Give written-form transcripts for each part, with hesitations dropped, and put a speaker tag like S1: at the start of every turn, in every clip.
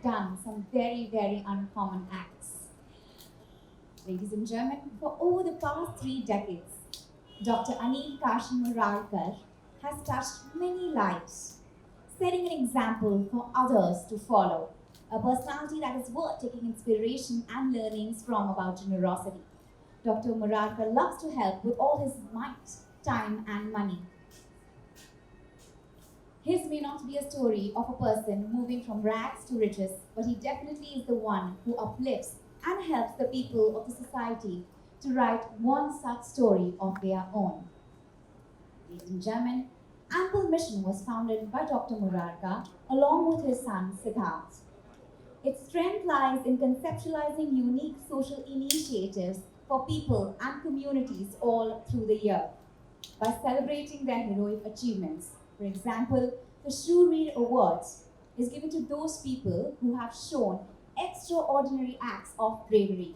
S1: done some very, very uncommon acts. Ladies and gentlemen, for over the past 3 decades, Dr. Aneel Kashi Murarka has touched many lives, setting an example for others to follow. A personality that is worth taking inspiration and learnings from about generosity. Dr. Murarka loves to help with all his might, time, and money. His may not be a story of a person moving from rags to riches, but he definitely is the one who uplifts and helps the people of the society to write one such story of their own. Ladies and gentlemen, Ample Mission was founded by Dr. Murarka along with his son Siddharth. Its strength lies in conceptualizing unique social initiatives for people and communities all through the year by celebrating their heroic achievements. For example, the Shooreveer Awards is given to those people who have shown extraordinary acts of bravery.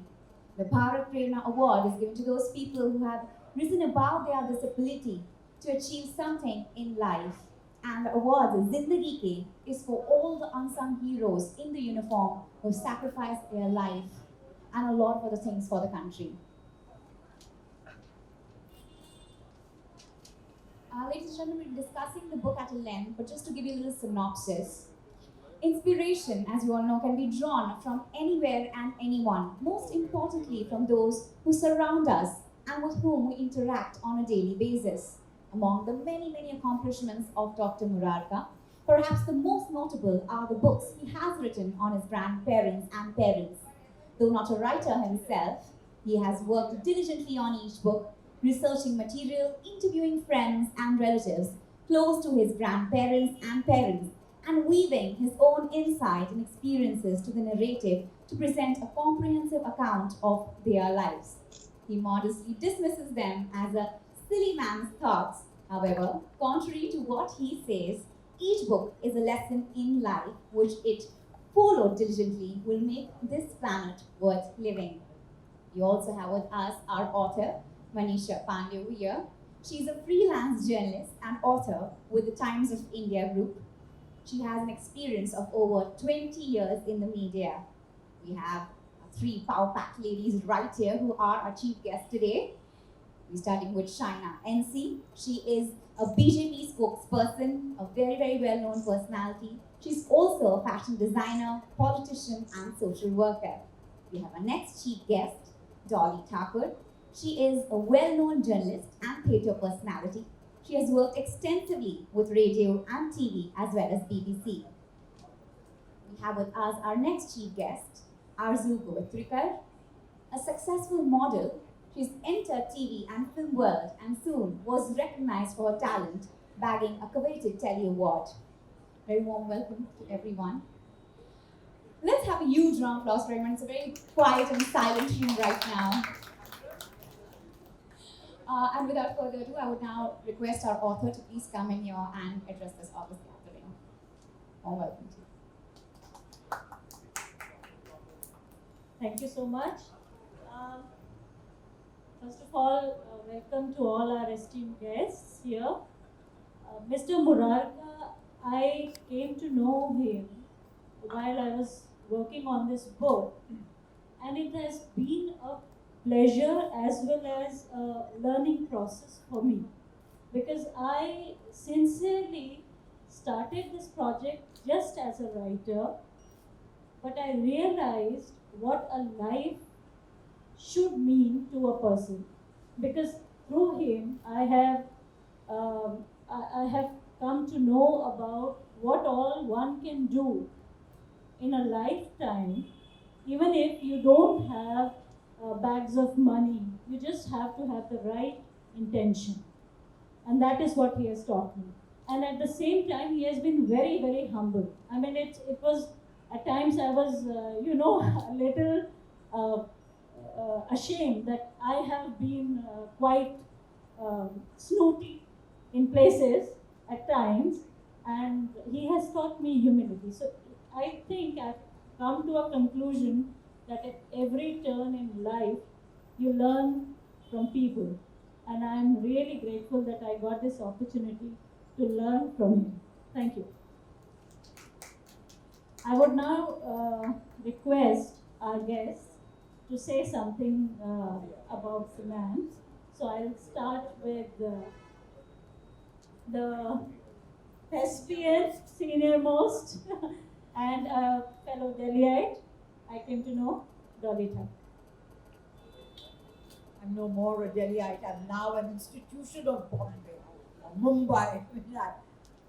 S1: The Bharat Prerna Award is given to those people who have risen above their disability to achieve something in life. And the award, Zindagi Ke, is for all the unsung heroes in the uniform who sacrificed their life and a lot of other things for the country. Ladies and gentlemen, we're discussing the book at a length, but just to give you a little synopsis. Inspiration, as you all know, can be drawn from anywhere and anyone, most importantly from those who surround us and with whom we interact on a daily basis. Among the many, many accomplishments of Dr. Murarka, perhaps the most notable are the books he has written on his grandparents and parents. Though not a writer himself, he has worked diligently on each book, researching material, interviewing friends and relatives close to his grandparents and parents, and weaving his own insight and experiences to the narrative to present a comprehensive account of their lives. He modestly dismisses them as a silly man's thoughts. However, contrary to what he says, each book is a lesson in life which it followed diligently will make this planet worth living. We also have with us our author, Manisha Pandey here. She's a freelance journalist and author with the Times of India Group. She has an experience of over 20 years in the media. We have three power-packed ladies right here who are our chief guests today. We're starting with Shaina NC. She is a BJP spokesperson, a very, very well-known personality. She's also a fashion designer, politician, and social worker. We have our next chief guest, Dolly Thakore. She is a well-known journalist and theatre personality. She has worked extensively with radio and TV as well as BBC. We have with us our next chief guest, Arzoo Govitrikar, a successful model. She's entered TV and film world and soon was recognized for her talent, bagging a coveted Telly Award. Very warm welcome to everyone. Let's have a huge round of applause for everyone. It's a very quiet and silent room right now. And without further ado, I would now request our author to please come in here and address this august gathering. Warm welcome to you.
S2: Thank you so much. First of all, welcome to all our esteemed guests here. Mr. Murarka, I came to know him while I was working on this book, and it has been a pleasure as well as a learning process for me, because I sincerely started this project just as a writer, but I realized what a life should mean to a person, because through him I have come to know about what all one can do in a lifetime, even if you don't have bags of money. You just have to have the right intention, and that is what he has taught me. And at the same time, he has been very, very humble. I mean, it was at times I was a little ashamed that I have been quite snooty in places at times, and he has taught me humility. So I think I've come to a conclusion that at every turn in life, you learn from people. And I'm really grateful that I got this opportunity to learn from him. Thank you. I would now request our guests to say something about the man. So I'll start with the thespian, senior most, and a fellow Delhiite I came to know, Dolly Thakore.
S3: I'm no more a Delhiite. I'm now an institution of Bombay, or Mumbai.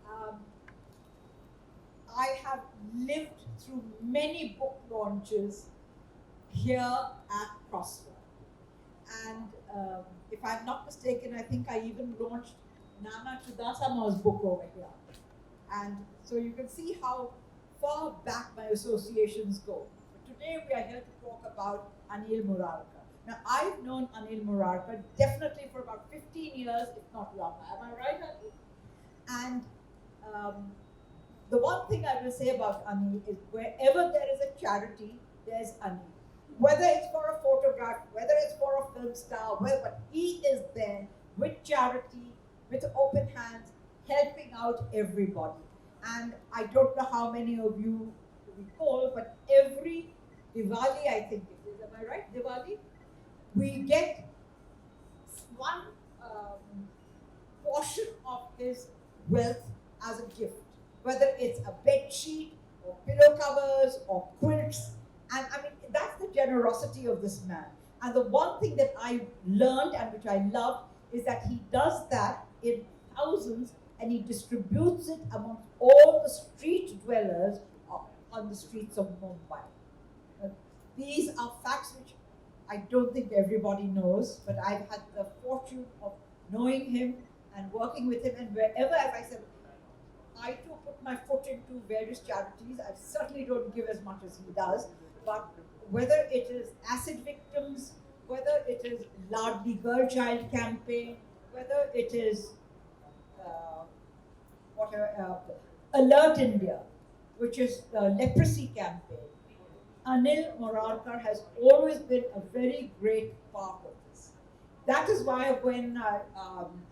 S3: um, I have lived through many book launches here at Crosswell. And if I'm not mistaken, I think I even launched Nana Chudasama's book over here. And so you can see how far back my associations go. But today we are here to talk about Aneel Murarka. Now, I've known Aneel Murarka definitely for about 15 years, if not longer. Am I right, Aneel? And the one thing I will say about Aneel is wherever there is a charity, there's Aneel. Whether it's for a photograph, whether it's for a film star, but he is there with charity, with open hands, helping out everybody. And I don't know how many of you recall, but every Diwali, I think it is, am I right, Diwali? We get one portion of his wealth as a gift, whether it's a bed sheet or pillow covers or quilts. And I mean, that's the generosity of this man. And the one thing that I learned and which I loved is that he does that in thousands and he distributes it among all the street dwellers on the streets of Mumbai. These are facts which I don't think everybody knows, but I've had the fortune of knowing him and working with him, and wherever, as I said, I too put my foot into various charities. I certainly don't give as much as he does, but whether it is acid victims, whether it is Ladli Girl Child campaign, whether it is Alert India, which is the leprosy campaign, Aneel Murarka has always been a very great part of this. That is why when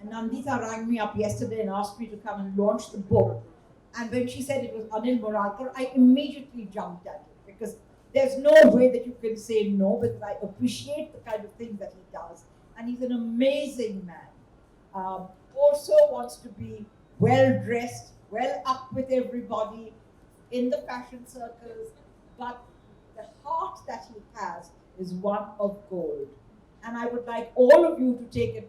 S3: Nandita rang me up yesterday and asked me to come and launch the book, and when she said it was Aneel Murarka, I immediately jumped at it because there's no way that you can say no, because I appreciate the kind of things that he does, and he's an amazing man. Also wants to be well dressed, well up with everybody in the fashion circles, but the heart that he has is one of gold. And I would like all of you to take an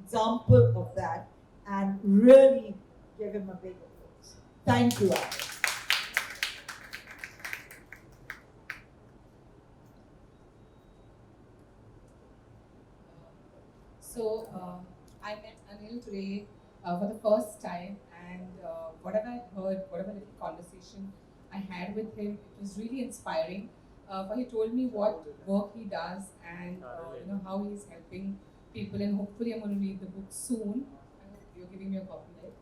S3: example of that and really give him a big applause. Thank you, Alex.
S4: So I met Anil today for the first time, and whatever I heard, whatever little conversation I had with him, it was really inspiring. For he told me what work he does and how he's helping people, and hopefully I'm going to read the book soon. I hope you're giving me a copy, right?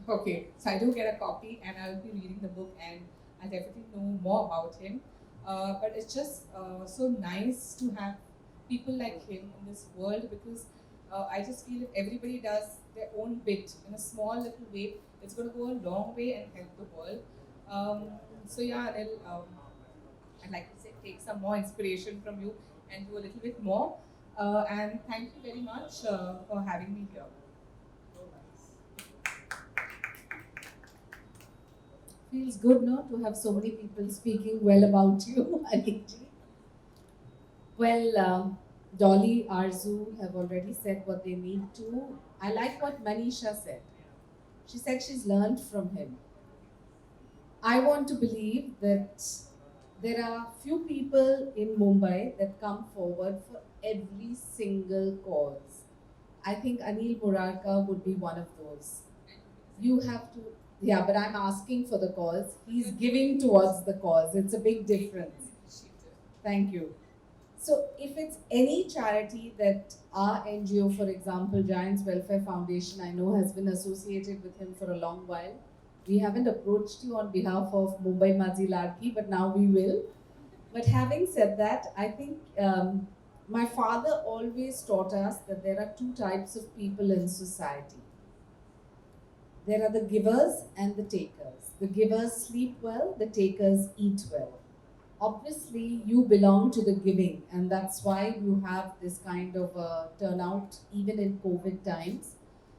S4: Okay, so I do get a copy, and I'll be reading the book, and I'll definitely know more about him. But it's just so nice to have people like him in this world, because I just feel if everybody does their own bit in a small little way, it's going to go a long way and help the world. So yeah, Anil, I'd like to say, take some more inspiration from you and do a little bit more. And thank you very much for having me here.
S5: Feels good, no, to have so many people speaking well about you, Anilji. Well, Dolly, Arzoo have already said what they need to. I like what Manisha said. She said she's learned from him. I want to believe that there are few people in Mumbai that come forward for every single cause. I think Aneel Murarka would be one of those. You have to, yeah, but I'm asking for the cause. He's giving towards the cause. It's a big difference. Thank you. So if it's any charity that our NGO, for example, Giants Welfare Foundation, I know has been associated with him for a long while. We haven't approached you on behalf of Mumbai Maji Ladki, but now we will. But having said that, I think my father always taught us that there are two types of people in society. there are the givers and the takers. The givers sleep well, the takers eat well. Obviously, you belong to the giving, and that's why you have this kind of turnout even in COVID times.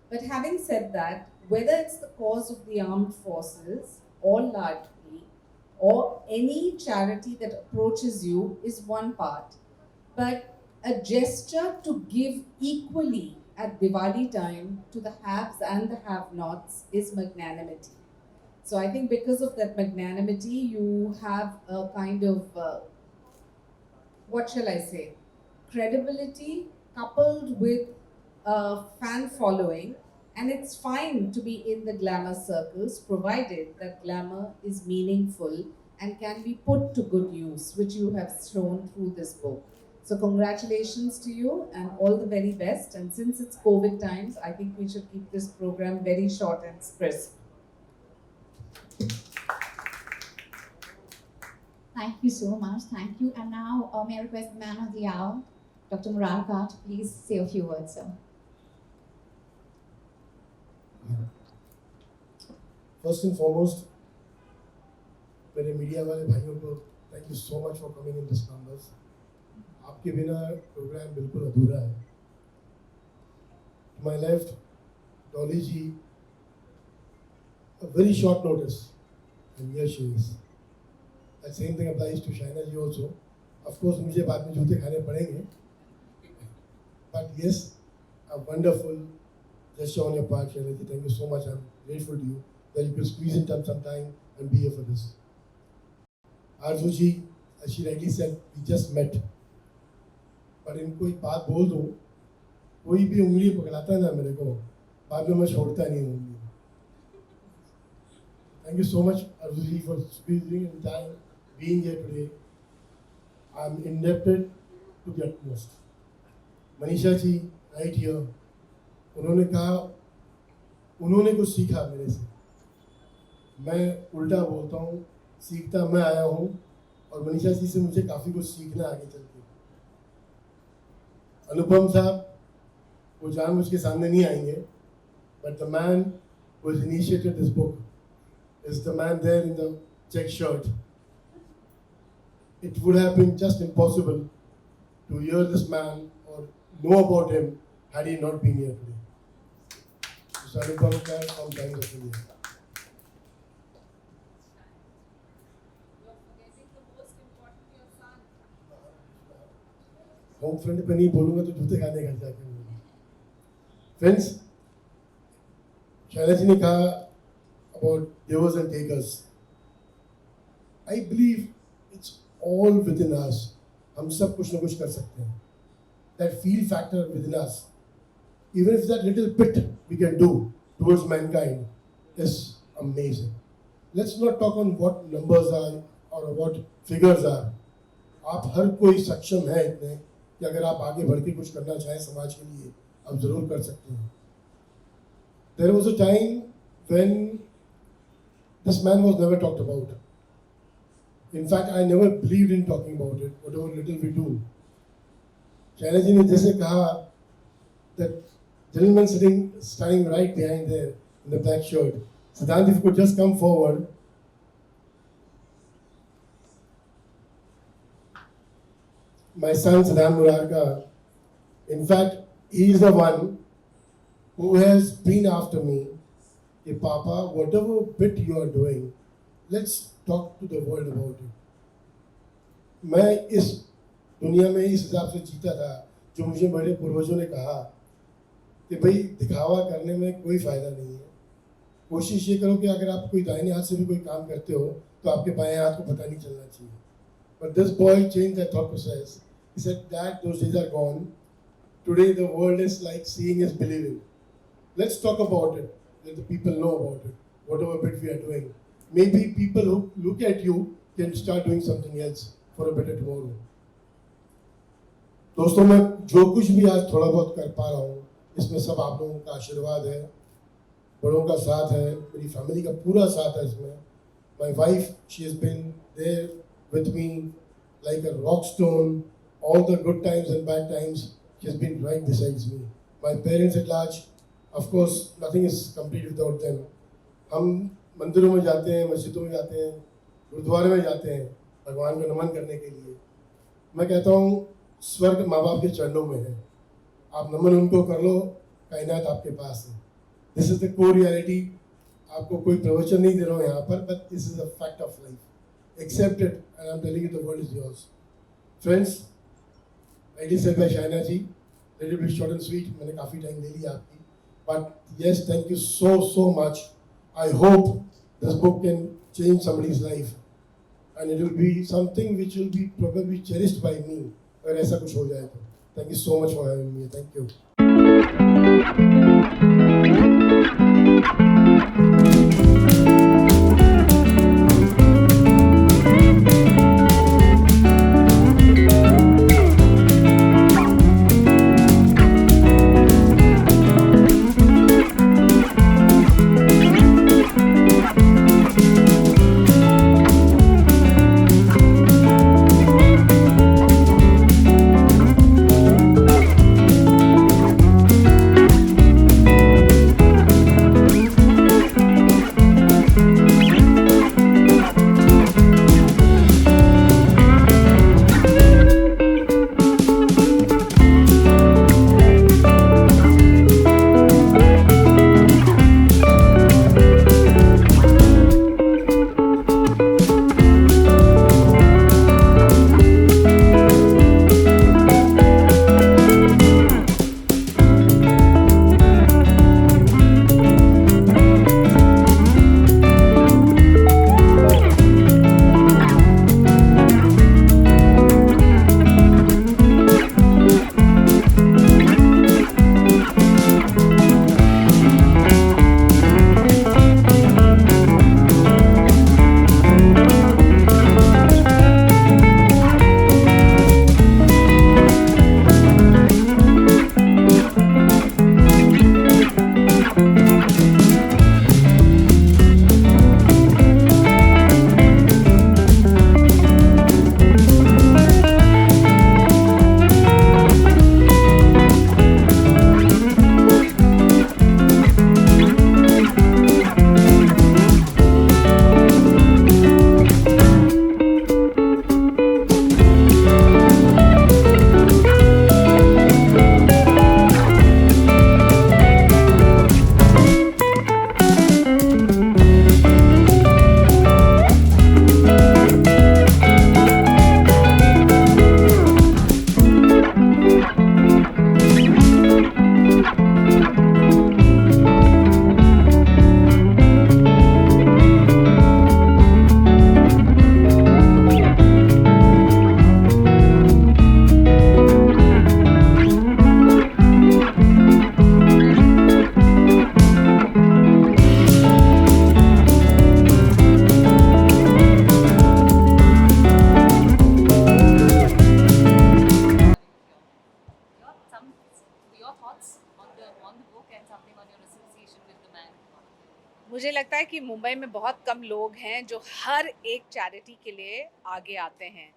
S5: But having said that, whether it's the cause of the armed forces or largely, or any charity that approaches you is one part. But a gesture to give equally at Diwali time to the haves and the have-nots is magnanimity. So I think because of that magnanimity, you have a kind of, what shall I say, credibility coupled with a fan following. And it's fine to be in the glamour circles, provided that glamour is meaningful and can be put to good use, which you have shown through this book. So congratulations to you and all the very best. And since it's COVID times, I think we should keep this program very short and crisp.
S1: Thank you so much. Thank you. And now, may I request the man of the hour, Dr. Murarka, to please say a few words, sir.
S6: First and foremost, मेरे media वाले भाइयों को thank you so much for coming in this numbers. आपके बिना programme बिल्कुल अधूरा है. To my left, Dolly ji, a very short notice, and here she is. The same thing applies to Shaina ji also. Of course, मुझे बाद में जूते खाने पड़ेंगे. But yes, a wonderful gesture on your part, Shaina ji. Thank you so much. I'm grateful to you that you could squeeze in some time and be here for this. Arzoo ji, as she rightly said, we just met. पर इनको एक बात बोल दूँ, कोई भी उंगली पकड़ाता है ना मेरे को, बाद में मैं छोड़ता नहीं हूँ उंगली. Thank you so much, Arzoo ji, for squeezing in time, being here today. I'm indebted to the utmost. Manisha ji, right here, उन्होंने कहा, उन्होंने कुछ सीखा मेरे से. मैं उल्टा बोलता हूँ, सीखता मैं आया हूँ, और मनीषा जी से मुझे काफ़ी कुछ सीखना आगे चल के. अनुपम साहब, वो जानबूझ के सामने नहीं आएंगे, but the man who has initiated this book is the man there in the check shirt. It would have been just impossible to hear this man or know about him had he not been here today. So Anupam sir from Times of India. Home front पे नहीं बोलूंगा तो जूते खाने घर जाके बोलूंगा. Friends, Shaila जी ने कहा about givers and takers. I believe it's all within us. हम सब कुछ ना कुछ कर सकते हैं. That feel factor within us, even if that little bit we can do towards mankind, is amazing. Let's not talk on what numbers are or what figures are. आप हर कोई सक्षम है इतने कि अगर आप आगे बढ़ के कुछ करना चाहें समाज के लिए, आप जरूर कर सकते हैं. There was a time when this man was never talked about. In fact, I never believed in talking about it, whatever little we do. Shaina ji ने जैसे कहा, that gentleman standing right behind there in the black shirt, Siddhant, if you could just come forward. My son Aneel Murarka, in fact, he is the one who has been after me. Hey, Papa, whatever bit you are doing, let's talk to the world about it. मैं इस दुनिया में इस हिसाब से जीता था जो मुझे मेरे पूर्वजों ने कहा कि भाई दिखावा करने में कोई फ़ायदा नहीं है. कोशिश ये करो कि अगर आप कोई दाहिने हाथ से भी कोई काम करते हो तो आपके बाएं हाथ को पता नहीं चलना चाहिए. But this boy changed that thought process. He said, Dad, those days are gone. Today the world is like seeing is believing. Let's talk about it. Let the people know about it. Whatever bit we are doing. Maybe people who look at you can start doing something else for a better tomorrow. दोस्तों, मैं जो कुछ भी आज थोड़ा बहुत कर पा रहा हूँ, इसमें सब आप लोगों का आशीर्वाद है, बड़ों का साथ है, मेरी फैमिली का पूरा साथ है इसमें. My wife, she has been there with me like a rock stone. All the good times and bad times, she has been right beside me. My parents at large, of course, nothing is complete without them. हम मंदिरों में जाते हैं, मस्जिदों में जाते हैं, गुरुद्वारे में जाते हैं भगवान को नमन करने के लिए। मैं कहता हूँ स्वर्ग माँ बाप के चरणों में है, आप नमन उनको कर लो, कायनात आपके पास है। This is the core reality. आपको कोई प्रवचन नहीं दे रहा हूँ यहाँ पर, but this is a fact of life. Accept it and I am telling you the world is yours. Friends, rightly said by Shaina ji, little bit short and sweet, मैंने काफ़ी टाइम ले लिया आपकी, but yes, thank you so much. I hope this book can change somebody's life and it will be something which will be probably cherished by me अगर ऐसा कुछ हो जाए तो। Thank you so much for having me. Thank you.
S7: Your thoughts on the book and something on your association with the man.
S8: मुझे लगता है कि मुंबई में बहुत कम लोग हैं जो हर एक चैरिटी के लिए आगे आते हैं।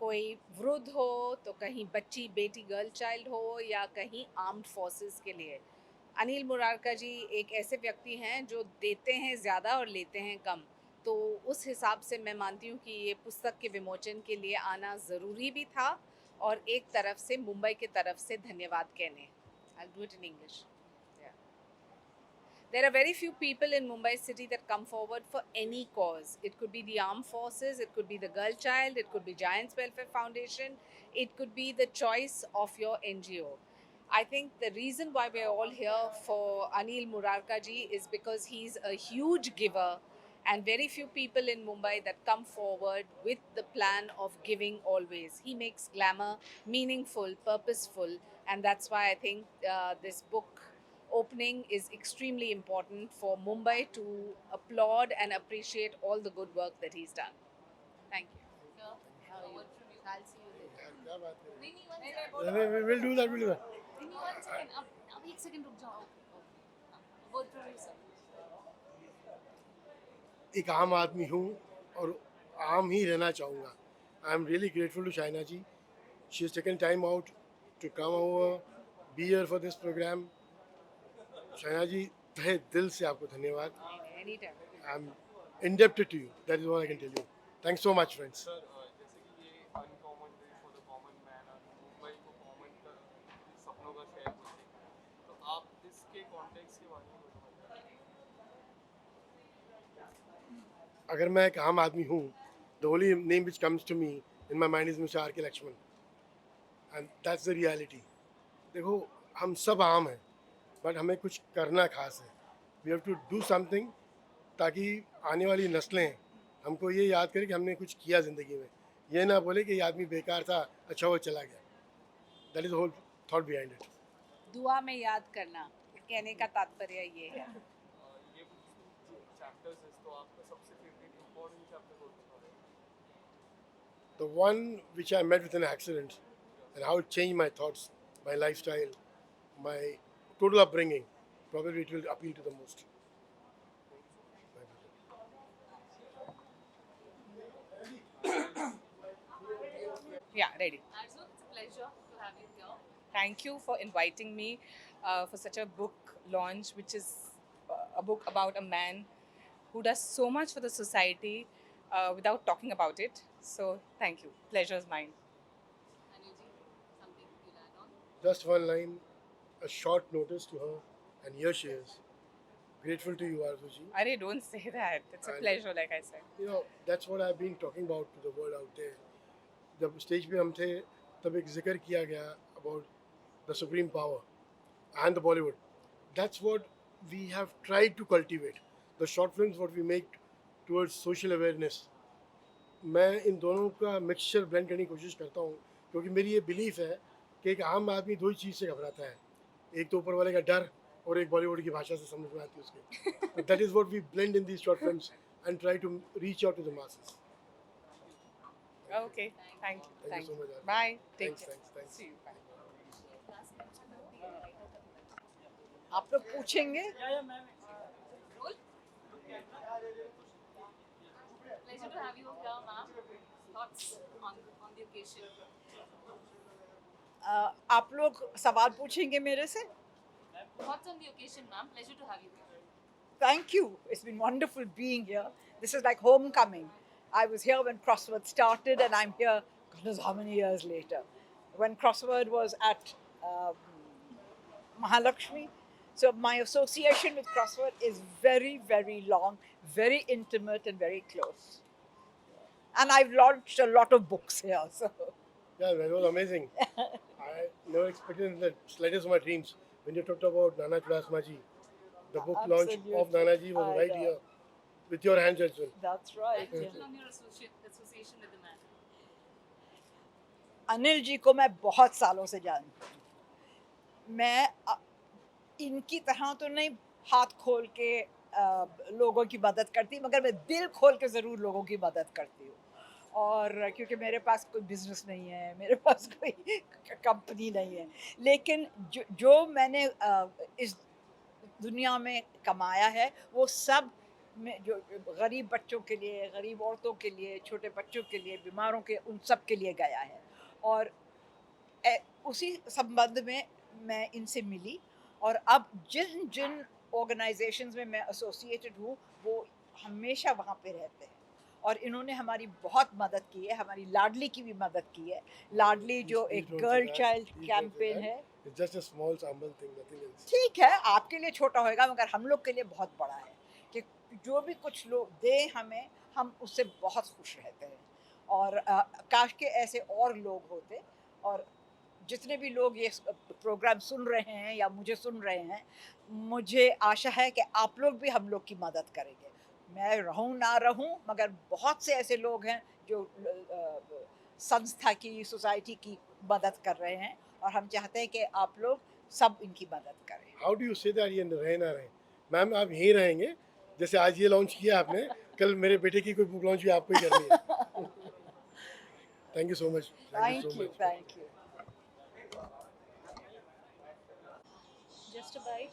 S8: कोई वृद्ध हो तो कहीं बच्ची बेटी गर्ल चाइल्ड हो या कहीं आर्म्ड फोर्सेस के लिए। अनिल मुरारका जी एक ऐसे व्यक्ति हैं जो देते हैं ज़्यादा और लेते हैं कम, तो उस हिसाब से मैं मानती हूँ कि ये पुस्तक के विमोचन के लिए आना ज़रूरी भी था और एक तरफ से मुंबई के तरफ से धन्यवाद कहने। I'll do it in English. Yeah. There are very few people in Mumbai city that come forward for any cause. It could be the armed forces, it could be the girl child, it could be Giants Welfare Foundation, it could be the choice of your NGO. I think the reason why we're all here for Aneel Murarka ji is because he's a huge giver and very few people in Mumbai that come forward with the plan of giving always. He makes glamour meaningful, purposeful, and that's why I think this book opening is extremely important for Mumbai to applaud and appreciate all the good work that he's done. Thank you.
S7: Sure.
S8: How are you?
S7: Word from you.
S8: I'll see you later.
S7: नहीं नहीं one second.
S6: We'll do that.
S7: नहीं नहीं one second. अब एक second रुक जाओ. Word from you sir.
S6: एक आम आदमी हूँ और आम ही रहना चाहूँगा। I am really grateful to Shaina ji. She has taken time out to come over, be here for this programme. Shaina ji, तहे दिल से आपको धन्यवाद।
S8: Anytime.
S6: I'm indebted to you. That is all I can tell you. Thanks so much, friends.
S9: Sir जैसे कि ये uncommon day for the common man और मुंबई को कॉमन का सपनों का शहर बोलते हैं तो आप इसके कॉन्टेक्स्ट के बारे में बताइए
S6: अगर मैं एक आम आदमी हूँ, the only name which comes to me in my mind is Mr. R. K. Lakshman. And that's the reality. देखो हम सब आम हैं, बट हमें कुछ करना खास है. We have to do something ताकि आने वाली नस्लें हमको ये याद करें कि हमने कुछ किया ज़िंदगी में. ये ना बोले कि ये आदमी बेकार था, अच्छा वो चला गया. That is the whole thought behind it.
S8: दुआ में याद करना, कहने का तात्पर्य ये है.
S9: ये चैप्टर्स है तो आपका सबसे फेवरेट इंपॉर्टेंट चैप्टर कौन सा है
S6: The one which I met with an accident and how it changed my thoughts, my lifestyle, my total upbringing, probably it will appeal to the most.
S8: Yeah, ready.
S7: Arzoo, it's a pleasure to have you here.
S4: Thank you for inviting me for such a book launch, which is a book about a man who does so much for the society without talking about it. So, thank you. Pleasure is mine.
S7: Anilji, something you'll add on?
S6: Just one line, a short notice to her, and here she is. Grateful to you, Arzuji.
S4: Arey, don't say that. It's a
S6: And-
S4: pleasure, like I said.
S6: You know, that's what I've been talking about to the world out there. जब stage पे हम थे तब एक जिक्र किया गया about the supreme power and the Bollywood. That's what we have tried to cultivate. The short films what we make towards social awareness. मैं इन दोनों का मिक्सचर ब्लेंड करने की कोशिश करता हूँ क्योंकि मेरी ये बिलीफ है कि एक आम आदमी दो ही चीज़ से घबराता है. एक तो ऊपर वाले का डर और एक बॉलीवुड की भाषा से समझ में आती है उसके. That is what we blend in these short films and try to reach out to the masses.
S4: Okay. Thank you.
S6: Thank you so much, Arzu.
S4: Bye. Take
S6: Thanks,
S4: care.
S6: thanks.
S4: See you. Bye.
S10: आप लोग पूछेंगे
S7: Roll. Pleasure to have you here, ma'am. Thoughts on the occasion?
S10: आप लोग सवाल पूछेंगे मेरे से.
S7: Thoughts on the occasion, ma'am. Pleasure to have you here.
S10: Thank you. It's been wonderful being here. This is like homecoming. I was here when Crossword started, and I'm here, God knows how many years later. When Crossword was at Mahalakshmi. So my association with Crossword is very, very long, very intimate, and very close. And I've launched a lot of books here. So
S6: Yeah, that was amazing. I never expected in the slightest of my dreams when you talked about Nana Chudasmaji. The book launch
S10: Absolutely.
S6: of Nanaji was
S10: I
S6: right
S10: know.
S6: here with your hands as well.
S10: that's right.
S7: And
S10: Yeah.
S7: on your association with the man.
S10: Anil ji को मैं बहुत सालों से जानती हूँ. मैं इनकी तरह तो नहीं हाथ खोल के लोगों की मदद करती, मगर मैं दिल खोल के ज़रूर लोगों की मदद करती हूँ. और क्योंकि मेरे पास कोई बिजनेस नहीं है, मेरे पास कोई कंपनी नहीं है, लेकिन जो मैंने इस दुनिया में कमाया है वो सब में जो गरीब बच्चों के लिए, गरीब औरतों के लिए, छोटे बच्चों के लिए, बीमारों के, उन सब के लिए गया है. और उसी संबंध में मैं इनसे मिली और अब जिन जिन ऑर्गेनाइजेशंस में मैं एसोसिएटेड हूँ वो हमेशा वहाँ पे रहते हैं और इन्होंने हमारी बहुत मदद की है. हमारी लाडली की भी मदद की है. लाडली जो
S6: Please
S10: एक
S6: don't
S10: girl
S6: say that.
S10: Child
S6: Please don't say
S10: campaign
S6: that.
S10: है.
S6: It's just a small humble thing, nothing else.
S10: ठीक है, आपके लिए छोटा होएगा मगर हम लोग के लिए बहुत बड़ा है कि जो भी कुछ लोग दें हमें, हम उससे बहुत खुश रहते हैं. और काश के ऐसे और लोग होते. और जितने भी लोग ये प्रोग्राम सुन रहे हैं या मुझे सुन रहे हैं, मुझे आशा है कि आप लोग भी हम लोग की मदद करेंगे. मैं रहूं ना रहूं, मगर बहुत से ऐसे लोग हैं जो संस्था की, सोसाइटी की मदद कर रहे हैं और हम चाहते हैं कि आप लोग सब इनकी मदद करें.
S6: How do you say that ये रहे ना रहे? मैम आप यहीं रहेंगे. जैसे आज ये लॉन्च किया आपने, कल मेरे बेटे की कोई बुक लॉन्च भी आपको ही करनी है. Thank you so much.
S10: Thank
S6: so
S10: you,
S6: much.
S10: thank you.
S2: Just a bite.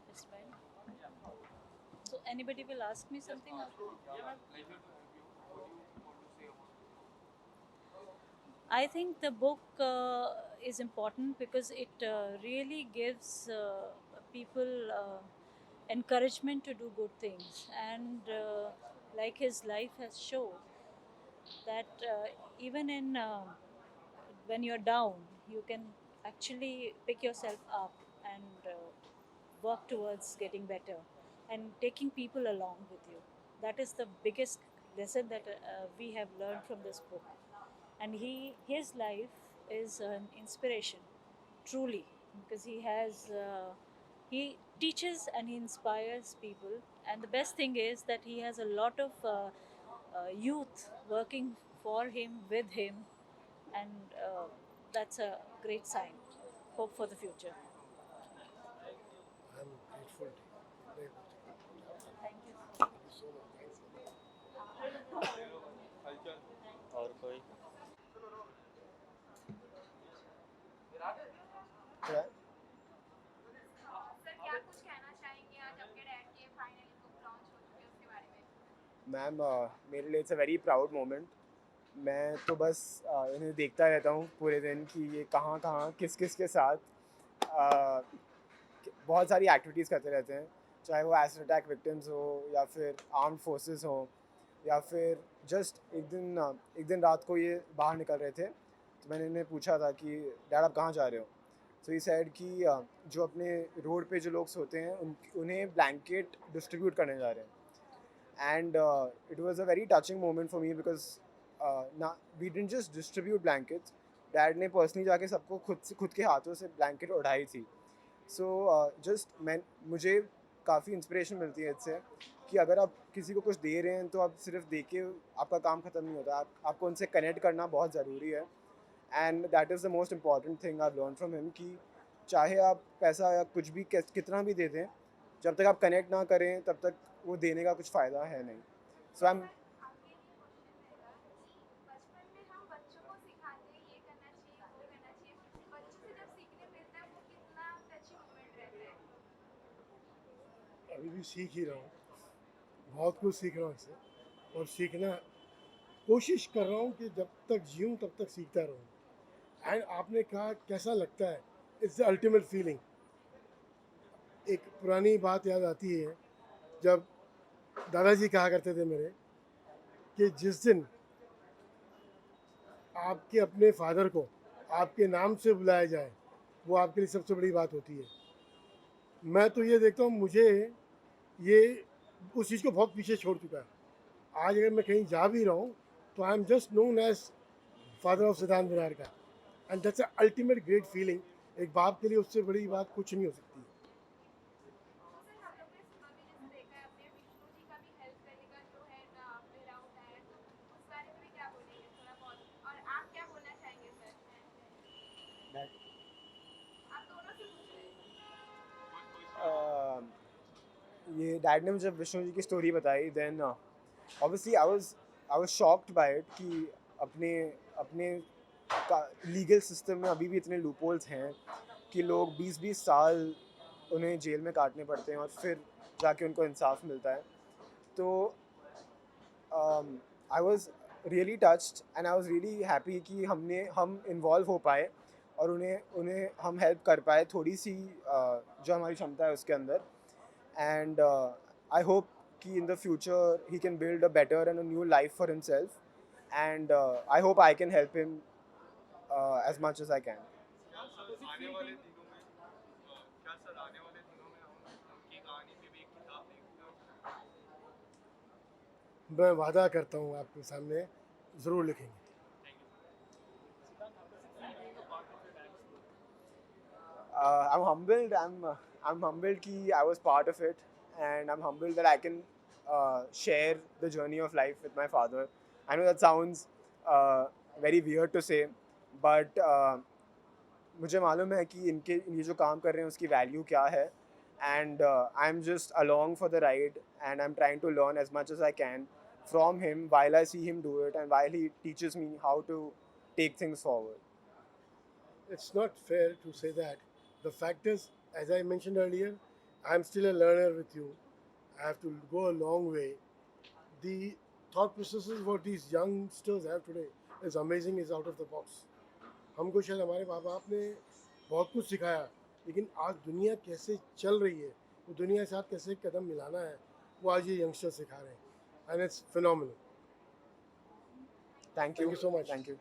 S2: Just a bite. So anybody will ask me something? I think the book is important because it really gives people encouragement to do good things. And like his life has shown, that even in when you're down, you can actually pick yourself up and work towards getting better and taking people along with you. That is the biggest lesson that we have learned from this book. And his life is an inspiration, truly, because he teaches and he inspires people. And the best thing is that he has a lot of youth working for him, with him, and that's a great sign. Hope for the future.
S6: I'm grateful to you. Very much.
S2: Thank you.
S6: Thank you so much. Thanks.
S9: हलचल और कोई
S7: sir क्या कुछ कहना चाहेंगे आज आपके dad की फाइनली बुक लॉन्च हो चुकी है उसके बारे में?
S11: मैम मेरे लिए it's a very proud moment. मैं तो बस इन्हें देखता रहता हूँ पूरे दिन कि ये कहाँ कहाँ किस किस के साथ बहुत सारी एक्टिविटीज़ करते रहते हैं, चाहे वो एसिड अटैक विक्टिम्स हो या फिर आर्म्ड फोर्सेस हो या फिर जस्ट एक दिन रात को ये बाहर निकल रहे थे तो मैंने इन्हें पूछा था कि डैड आप कहाँ जा रहे हो। सो ये साइड कि जो अपने रोड पे जो लोग सोते हैं उन्हें ब्लैंकेट डिस्ट्रीब्यूट करने जा रहे हैं। And it was a very touching moment for me because ना we didn't just distribute blankets, dad ने पर्सनली जाके सबको खुद के हाथों से ब्लैंकेट उड़ाई थी। सो मुझे काफ़ी इंस्पिरेशन मिलती है इससे कि अगर आप किसी को कुछ दे रहे हैं तो आप सिर्फ दे के आपका काम ख़त्म नहीं होता, आपको उनसे कनेक्ट करना बहुत ज़रूरी है। And that is the most important thing I learn from him कि चाहे आप पैसा या कुछ भी कितना भी दे दें, जब तक आप कनेक्ट ना करें तब तक वो देने का कुछ फ़ायदा है नहीं। सो आई एम
S7: आपके लिए क्वेश्चन रहेगा कि बचपन में हम बच्चों को सिखाते हैं ये करना चाहिए वो करना चाहिए, बच्चों से जब सीखने मिलता है वो कितना टची मोमेंट रहता है?
S6: अभी भी सीख ही रहा हूँ, बहुत कुछ सीख रहा हूँ इससे, और सीखना कोशिश कर रहा हूँ कि जब तक जीऊँ तब तक सीखता रहूँ। एंड आपने कहा कैसा लगता है, इट्स द अल्टीमेट फीलिंग। एक पुरानी बात याद आती है जब दादाजी कहा करते थे मेरे कि जिस दिन आपके अपने फादर को आपके नाम से बुलाया जाए वो आपके लिए सबसे बड़ी बात होती है। मैं तो ये देखता हूँ मुझे ये उस चीज़ को बहुत पीछे छोड़ चुका है। आज अगर मैं कहीं जा भी रहा हूँ तो I am just known as father of Siddhant Murarka, and that's a ultimate great feeling. एक बाप के लिए उससे बड़ी बात कुछ नहीं हो सकती।
S7: सर हम लोग ने सुबह भी जैसे देखा है अपने विष्णु जी का भी हेल्प करने का जो है ना मेरा होता है, तो उस बारे में भी क्या बोलेंगे थोड़ा बहुत, और आप क्या बोलना चाहेंगे सर? आप दोनों से पूछ रहे हैं।
S11: ये डैड ने मुझे विष्णु जी की स्टोरी बताई, then obviously I was shocked by it कि अपने अपने लीगल सिस्टम में अभी भी इतने लूपहोल्स हैं कि लोग 20-20 साल उन्हें जेल में काटने पड़ते हैं और फिर जाके उनको इंसाफ मिलता है। तो I was really touched and I was really happy कि हम इन्वॉल्व हो पाए और उन्हें हम हेल्प कर पाए थोड़ी सी जो हमारी क्षमता है उसके अंदर। And I hope कि in the future he can build a better and a new life for himself, and I hope I can help him as much as I can.
S9: क्या सर आने वाले दिनों में हम उनकी कहानी पे भी एक किताब लिखेंगे?
S6: मैं वादा करता हूँ आपके सामने ज़रूर लिखेंगे।
S11: I'm humbled. I'm humbled कि I was part of it, and I'm humbled that I can share the journey of life with my father. I know that sounds very weird to say, but मुझे मालूम है कि ये जो काम कर रहे हैं उसकी वैल्यू क्या है, and I'm just along for the ride, and I'm trying to learn as much as I can from him while I see him do it and while he teaches me how to take things forward.
S6: It's not fair to say that. The fact is, as I mentioned earlier, I'm still a learner with you. I have to go a long way. The thought processes what these youngsters have today is amazing, is out of the box. हमको शायद हमारे माँ बाप ने बहुत कुछ सिखाया, लेकिन आज दुनिया कैसे चल रही है वो दुनिया के साथ कैसे कदम मिलाना है, वो आज ये यंगस्टर सिखा रहे हैं, and it's phenomenal.
S11: Thank
S6: Thank you so much.
S11: Thank you.